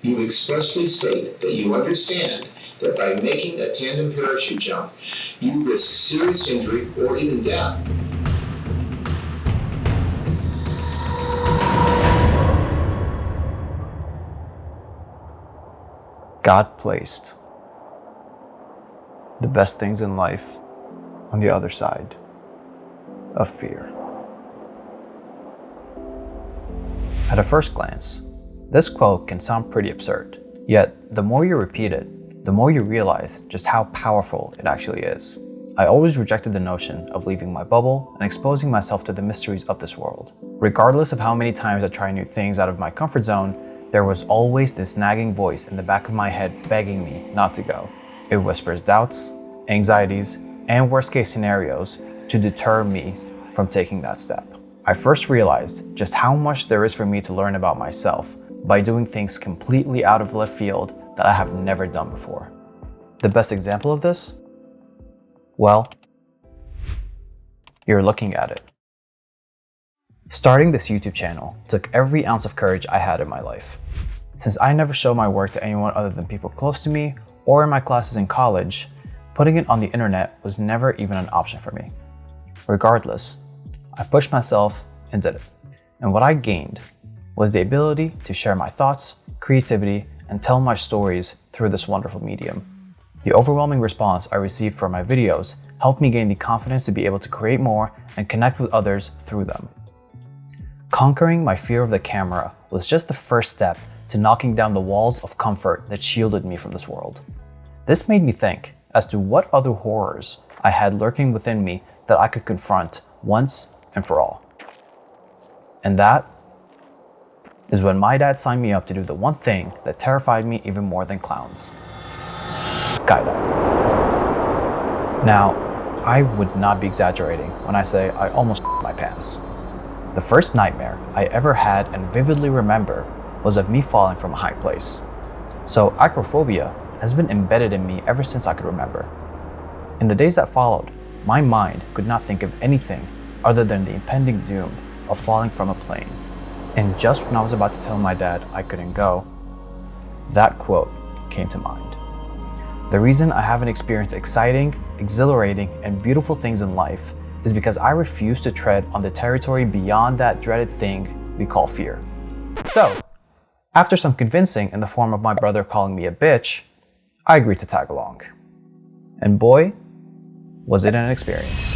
You expressly state that you understand that by making a tandem parachute jump, you risk serious injury or even death. God placed the best things in life on the other side of fear. At a first glance, this quote can sound pretty absurd, yet the more you repeat it, the more you realize just how powerful it actually is. I always rejected the notion of leaving my bubble and exposing myself to the mysteries of this world. Regardless of how many times I tried new things out of my comfort zone, there was always this nagging voice in the back of my head begging me not to go. It whispers doubts, anxieties, and worst-case scenarios to deter me from taking that step. I first realized just how much there is for me to learn about myself by doing things completely out of left field that I have never done before. The best example of this? Well, you're looking at it. Starting this YouTube channel took every ounce of courage I had in my life. Since I never showed my work to anyone other than people close to me or in my classes in college, putting it on the internet was never even an option for me. Regardless, I pushed myself and did it. And what I gained was the ability to share my thoughts, creativity, and tell my stories through this wonderful medium. The overwhelming response I received from my videos helped me gain the confidence to be able to create more and connect with others through them. Conquering my fear of the camera was just the first step to knocking down the walls of comfort that shielded me from this world. This made me think as to what other horrors I had lurking within me that I could confront once and for all. And that is when my dad signed me up to do the one thing that terrified me even more than clowns: skydiving. Now, I would not be exaggerating when I say I almost shit my pants. The first nightmare I ever had and vividly remember was of me falling from a high place. So acrophobia has been embedded in me ever since I could remember. In the days that followed, my mind could not think of anything other than the impending doom of falling from a plane. And just when I was about to tell my dad I couldn't go, that quote came to mind. The reason I haven't experienced exciting, exhilarating, and beautiful things in life is because I refuse to tread on the territory beyond that dreaded thing we call fear. So, after some convincing in the form of my brother calling me a bitch, I agreed to tag along. And boy, was it an experience.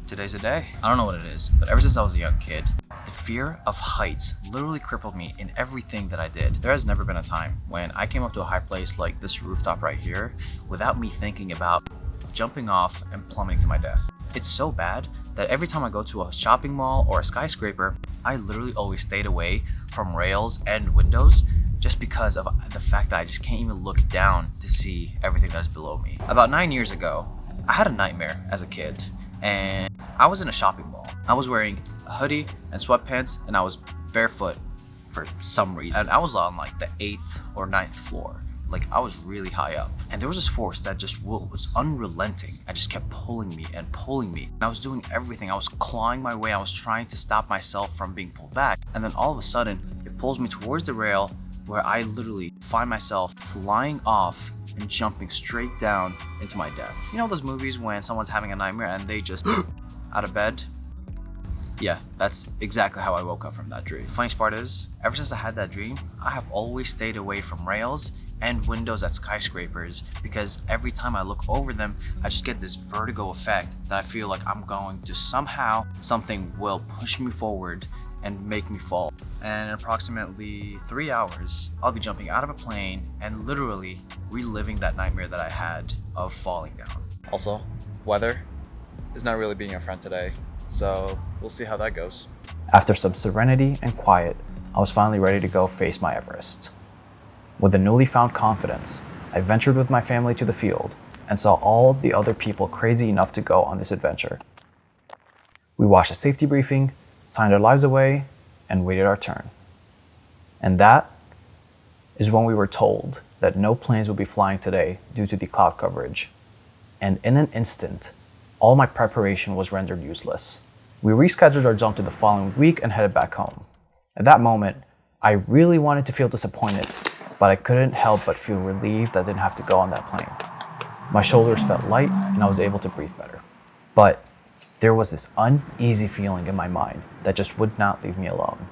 Today's a day. I don't know what it is, but ever since I was a young kid, the fear of heights literally crippled me in everything that I did. There has never been a time when I came up to a high place like this rooftop right here without me thinking about jumping off and plummeting to my death. It's so bad that every time I go to a shopping mall or a skyscraper, I literally always stayed away from rails and windows just because of the fact that I just can't even look down to see everything that's below me. About 9 years ago, I had a nightmare as a kid, and I was in a shopping mall. I was wearing a hoodie and sweatpants, and I was barefoot for some reason. And I was on like the 8th or 9th floor. Like, I was really high up. And there was this force that just was unrelenting. I just kept pulling me and pulling me. And I was doing everything. I was clawing my way. I was trying to stop myself from being pulled back. And then all of a sudden, it pulls me towards the rail where I literally find myself flying off and jumping straight down into my death. You know those movies when someone's having a nightmare and they just out of bed? Yeah, that's exactly how I woke up from that dream. The funniest part is, ever since I had that dream, I have always stayed away from rails and windows at skyscrapers because every time I look over them, I just get this vertigo effect that I feel like I'm going to something will push me forward and make me fall. And in approximately 3 hours, I'll be jumping out of a plane and literally reliving that nightmare that I had of falling down. Also, weather is not really being a friend today, so we'll see how that goes. After some serenity and quiet, I was finally ready to go face my Everest. With a newly found confidence, I ventured with my family to the field and saw all the other people crazy enough to go on this adventure. We watched a safety briefing, signed our lives away, and waited our turn. And that is when we were told that no planes would be flying today due to the cloud coverage. And in an instant, all my preparation was rendered useless. We rescheduled our jump to the following week and headed back home. At that moment, I really wanted to feel disappointed, but I couldn't help but feel relieved that I didn't have to go on that plane. My shoulders felt light and I was able to breathe better. But there was this uneasy feeling in my mind that just would not leave me alone.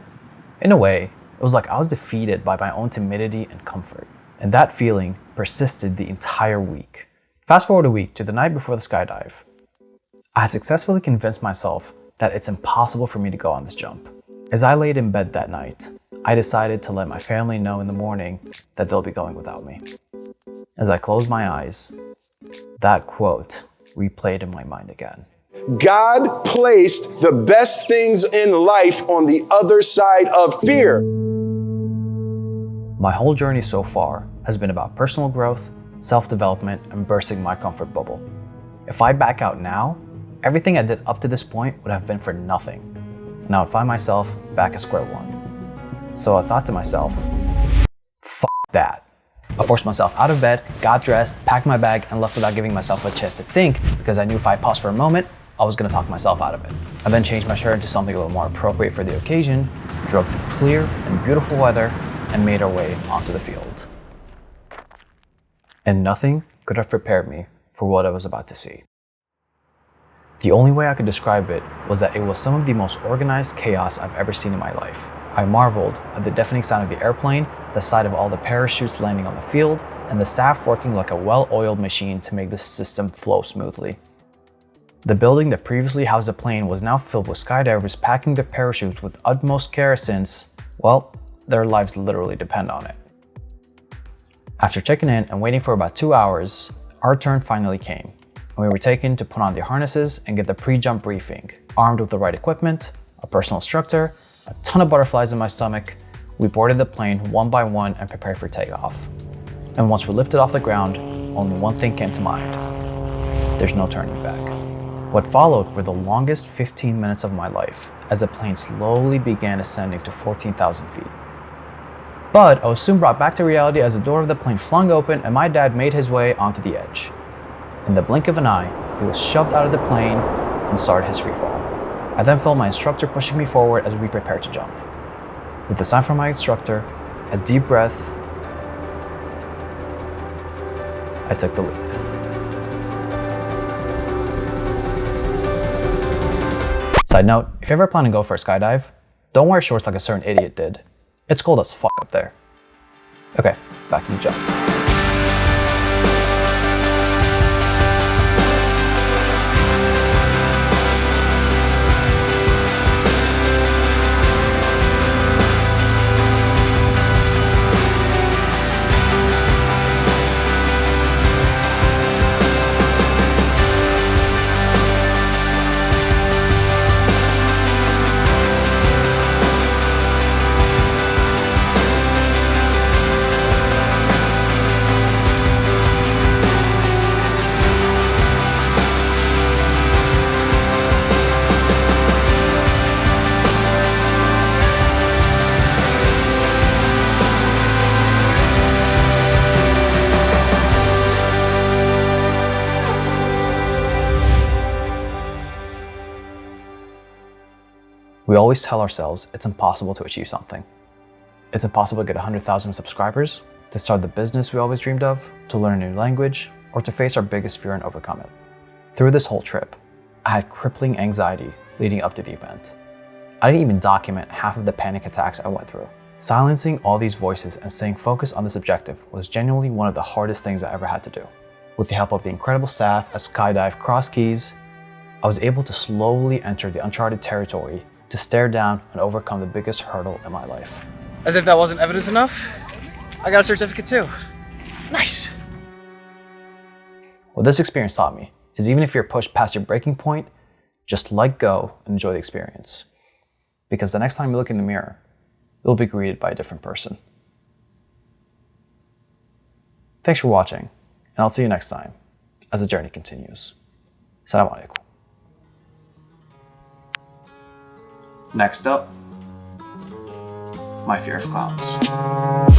In a way, it was like I was defeated by my own timidity and comfort. And that feeling persisted the entire week. Fast forward a week to the night before the skydive. I had successfully convinced myself that it's impossible for me to go on this jump. As I laid in bed that night, I decided to let my family know in the morning that they'll be going without me. As I closed my eyes, that quote replayed in my mind again. God placed the best things in life on the other side of fear. My whole journey so far has been about personal growth, self-development, and bursting my comfort bubble. If I back out now, everything I did up to this point would have been for nothing, and I would find myself back at square one. So I thought to myself, f that. I forced myself out of bed, got dressed, packed my bag, and left without giving myself a chance to think, because I knew if I paused for a moment, I was gonna talk myself out of it. I then changed my shirt into something a little more appropriate for the occasion, drove through clear and beautiful weather, and made our way onto the field. And nothing could have prepared me for what I was about to see. The only way I could describe it was that it was some of the most organized chaos I've ever seen in my life. I marveled at the deafening sound of the airplane, the sight of all the parachutes landing on the field, and the staff working like a well-oiled machine to make the system flow smoothly. The building that previously housed the plane was now filled with skydivers packing their parachutes with utmost care since, well, their lives literally depend on it. After checking in and waiting for about 2 hours, our turn finally came, and we were taken to put on the harnesses and get the pre-jump briefing. Armed with the right equipment, a personal instructor, a ton of butterflies in my stomach, we boarded the plane one by one and prepared for takeoff. And once we lifted off the ground, only one thing came to mind. There's no turning back. What followed were the longest 15 minutes of my life as the plane slowly began ascending to 14,000 feet. But I was soon brought back to reality as the door of the plane flung open and my dad made his way onto the edge. In the blink of an eye, he was shoved out of the plane and started his free fall. I then felt my instructor pushing me forward as we prepared to jump. With the sign from my instructor, a deep breath, I took the leap. Side note, if you ever plan to go for a skydive, don't wear shorts like a certain idiot did. It's cold as fuck up there. Okay, back to the jump. We always tell ourselves it's impossible to achieve something. It's impossible to get 100,000 subscribers, to start the business we always dreamed of, to learn a new language, or to face our biggest fear and overcome it. Through this whole trip, I had crippling anxiety leading up to the event. I didn't even document half of the panic attacks I went through. Silencing all these voices and staying focused on this objective was genuinely one of the hardest things I ever had to do. With the help of the incredible staff at Skydive Cross Keys, I was able to slowly enter the uncharted territory to stare down and overcome the biggest hurdle in my life. As if that wasn't evidence enough, I got a certificate too. Nice. What this experience taught me is even if you're pushed past your breaking point, just let go and enjoy the experience. Because the next time you look in the mirror, you'll be greeted by a different person. Thanks for watching, and I'll see you next time as the journey continues. Assalamu alaikum. Next up, my fear of clowns.